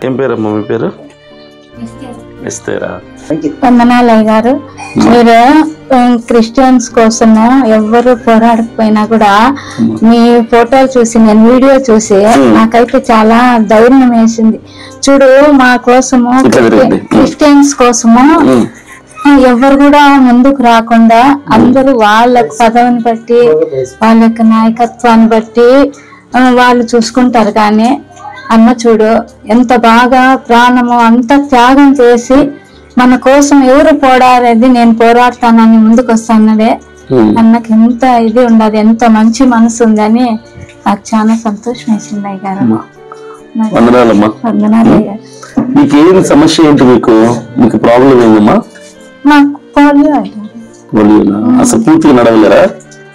ఏం పేరమ్మా మీ పేరు? ఎస్తేరా. వందనాలయ్య గారు. మీరు క్రిస్టియన్స్ కోసము ఎవరు పోరాడకపోయినా కూడా మీ ఫోటోలు చూసి నేను వీడియో చూసి నాకైతే చాలా ధైర్యం వేసింది. చూడు మా కోసము క్రిస్టియన్స్ కోసము ఎవరు కూడా ముందుకు రాకుండా అందరూ వాళ్ళ పదవిని బట్టి వాళ్ళ యొక్క నాయకత్వాన్ని బట్టి వాళ్ళు చూసుకుంటారు. కానీ అన్న చూడు ఎంత బాగా ప్రాణము అంత త్యాగం చేసి మన కోసం ఎవరు పోరాడేది నేను పోరాడతానని ముందుకు వస్తానదే అన్నకి ఎంత ఇది ఉండదు, ఎంత మంచి మనసు ఉందని నాకు చాలా సంతోషం వేసింది అయ్య గారు. వందనాలయ్య గారు. మీకేం సమస్య ఏంటి? మీకు ప్రాబ్లం ఏందమ్మా? నాకు పోలియో అసలు పూర్తిగా నడవలేరా?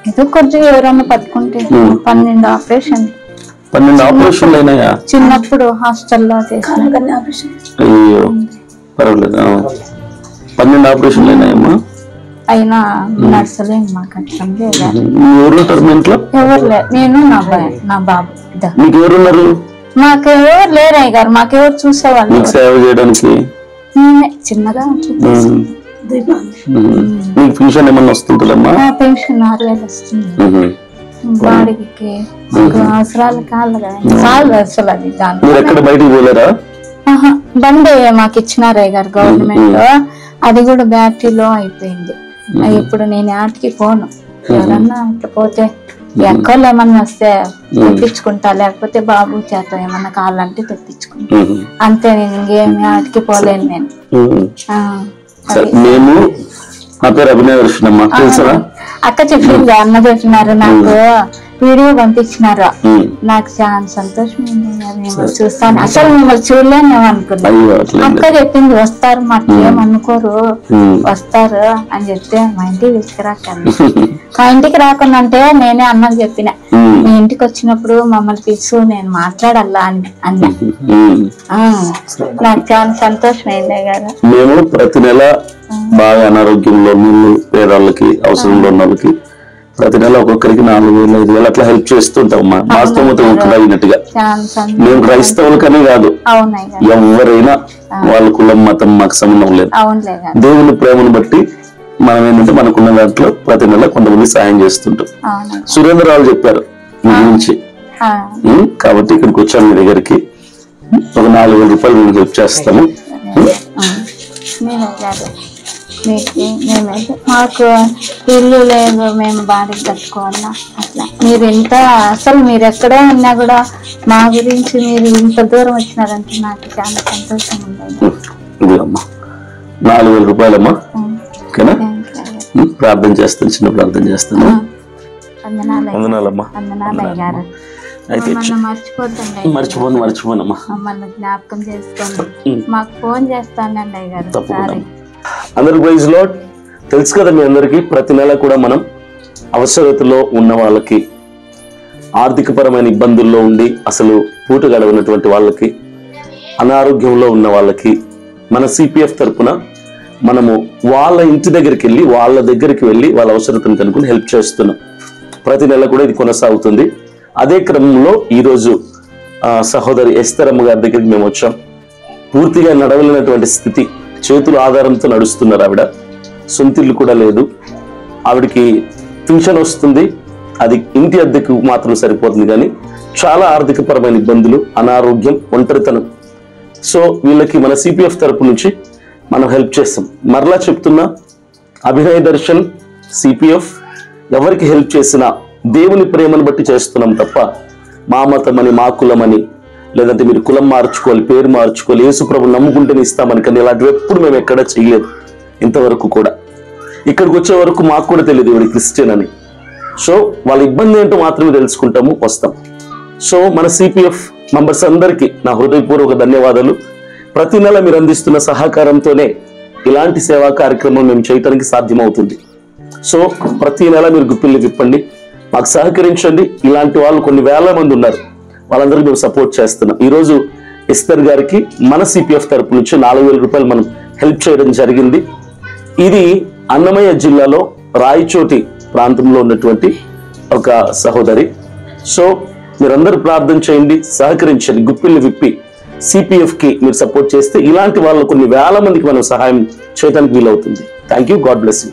ఏదో కొంచెం ఎవరన్నా పట్టుకుంటే 12 ఆపరేషన్. 12 ఆపరేషన్లు అయినాయా? చిన్నప్పుడు హాస్టల్లో చేసిన. అయ్యో పర్వాలేదు. 12 ఆపరేషన్లు అయినాయమ్మా? అయినా నర్సలేం మాకు అర్థం లేదా. ఎవరుంటారు మీ ఇంట్లో? ఎవరు లేరు, నేను నా బాబు. మీకు ఎవరున్నారు? మాకెవరు లేరు అయ్య గారు, మాకెవరు చూసేవాళ్ళు. సేవ చేయడానికి చిన్నగా మీకు పెన్షన్ ఏమన్నా వస్తుంటుందమ్మా? పెన్షన్ 6000 వస్తుంది. బాడికి అవసరాలు కాదు అసలు అది. మీరు ఎక్కడ బయటికి పోలేరా? బండి మాకు ఇచ్చినారు అయ్య గారు గవర్నమెంట్. అది కూడా బ్యాటరీలో అయిపోయింది. ఇప్పుడు నేను ఆటికి పోను. ఎవరన్నా ఇట్లా పోతే ఎక్కలు ఏమన్నా వస్తే తెప్పించుకుంటా, లేకపోతే బాబు చేత ఏమన్నా కావాలంటే తెప్పించుకుంటా అంతే. నేను ఇంకేమి ఆటికి పోలేను నేను. మేము నా పేరు అభినవ్ అమ్మా, తెలుసా? అక్క చెప్పింది, అన్న చెప్పినారు, నాకు వీడియో పంపించినారు. నాకు చాలా సంతోషం మిమ్మల్ని చూస్తాను. అసలు మిమ్మల్ని చూడలేను అనుకున్నాను. అక్క చెప్పింది వస్తారు, మాకు ఏమనుకోరు వస్తారు అని చెప్తే మా ఇంటికి తీసుకురాకండి. మా ఇంటికి రాకుండా అంటే నేనే అన్నకు చెప్పిన, మీ ఇంటికి వచ్చినప్పుడు మమ్మల్ని పిలుచు, నేను మాట్లాడాలా అని అన్నా. నాకు చాలా సంతోషం అయింది కదా. మేము ప్రతి నెల బాగా అనారోగ్యంలో నీళ్ళు పేదవాళ్ళకి, అవసరంలో ఉన్న వాళ్ళకి ప్రతి నెల ఒక్కొక్కరికి 4000 5000 అట్లా హెల్ప్ చేస్తుంటాం. మా స్తోమత అయినట్టుగా. మేము క్రైస్తవులకనే కాదు, ఎవరైనా వాళ్ళ కులం మతం మాకు సంబంధం లేదు. దేవుని ప్రేమను బట్టి మనం ఏంటంటే మనకున్న దాంట్లో ప్రతి నెల కొంతమంది సాయం చేస్తుంటాం. సురేంద్రరావు చెప్పారు మీ గురించి, కాబట్టి ఇక్కడికి వచ్చాను మీ దగ్గరికి. ఒక 4000 రూపాయలు మేము హెల్ప్ చేస్తాము. మేమైతే మాకు ఇల్లు లేదు, మేము బాడీకి కట్టుకోవాలా అట్లా. మీరు ఇంత అసలు మీరు ఎక్కడే ఉన్నా కూడా మా గురించి మీరు ఇంత దూరం వచ్చినారంటే నాకు చాలా సంతోషం ఉంది. 4000 రూపాయలమ్మా, ఓకేనా? ప్రార్థన చేస్తాను, చిన్న ప్రార్థన చేస్తాను. వందనాలయ్య గారు. అయితే మర్చిపోనమ్మా, మమ్మల్ని జ్ఞాపకం చేసుకోండి, మాకు ఫోన్ చేస్తానండి అయ్య గారు. అందరికి ప్రైజ్ లార్డ్. తెలుసు కదా మీ అందరికి, ప్రతి నెల కూడా మనం అవసరతలో ఉన్న వాళ్ళకి, ఆర్థికపరమైన ఇబ్బందుల్లో ఉండి అసలు పూట గడవనటువంటి వాళ్ళకి, అనారోగ్యంలో ఉన్న వాళ్ళకి మన సిపిఎఫ్ తరపున మనము వాళ్ళ ఇంటి దగ్గరికి వెళ్ళి వాళ్ళ అవసరతను కనుక్కొని హెల్ప్ చేస్తున్నాం. ప్రతి నెల కూడా ఇది కొనసాగుతుంది. అదే క్రమంలో ఈరోజు సహోదరి ఎస్తరమ్మ గారి దగ్గరికి మేము వచ్చాం. పూర్తిగా నడవలేనటువంటి స్థితి, చేతుల ఆధారంతో నడుస్తున్నారు ఆవిడ. సొంతిల్లు కూడా లేదు. ఆవిడకి పింఛన్ వస్తుంది, అది ఇంటి అద్దెకు మాత్రం సరిపోతుంది, కానీ చాలా ఆర్థికపరమైన ఇబ్బందులు, అనారోగ్యం, ఒంటరితనం. సో వీళ్ళకి మన సిపిఎఫ్ తరపు నుంచి మనం హెల్ప్ చేస్తాం. మరలా చెప్తున్నా, అభినయ దర్శన్ సిపిఎఫ్ ఎవరికి హెల్ప్ చేసినా దేవుని ప్రేమను బట్టి చేస్తున్నాం తప్ప మా మతమని, మా కులమని, లేదంటే మీరు కులం మార్చుకోవాలి, పేరు మార్చుకోవాలి, యేసుప్రభు నమ్ముకుంటేనే ఇస్తామని, కానీ ఇలాంటివి ఎప్పుడు మేము ఎక్కడా చేయలేదు ఇంతవరకు కూడా. ఇక్కడికి వచ్చే వరకు మాకు కూడా తెలియదు ఇవి క్రిస్టియన్ అని. సో వాళ్ళ ఇబ్బంది ఏంటో మాత్రమే తెలుసుకుంటాము, వస్తాం. సో మన సిపిఎఫ్ మెంబర్స్ అందరికీ నా హృదయపూర్వక ధన్యవాదాలు. ప్రతి నెల మీరు అందిస్తున్న సహకారంతోనే ఇలాంటి సేవా కార్యక్రమం మేము చేయటానికి సాధ్యమవుతుంది. సో ప్రతి నెల మీరు గుప్పిల్ని విప్పండి, మాకు సహకరించండి. ఇలాంటి వాళ్ళు కొన్ని వేల మంది ఉన్నారు, వాళ్ళందరికీ మేము సపోర్ట్ చేస్తున్నాం. ఈరోజు ఎస్తర్ గారికి మన సిపిఎఫ్ తరపు నుంచి 4000 రూపాయలు మనం హెల్ప్ చేయడం జరిగింది. ఇది అన్నమయ్య జిల్లాలో రాయచోటి ప్రాంతంలో ఉన్నటువంటి ఒక సహోదరి. సో మీరందరూ ప్రార్థన చేయండి, సహకరించండి, గుప్పిల్ని విప్పి సిపిఎఫ్ కి మీరు సపోర్ట్ చేస్తే ఇలాంటి వాళ్ళు కొన్ని వేల మందికి మనం సహాయం చేయడానికి వీలవుతుంది. Thank you. God bless you.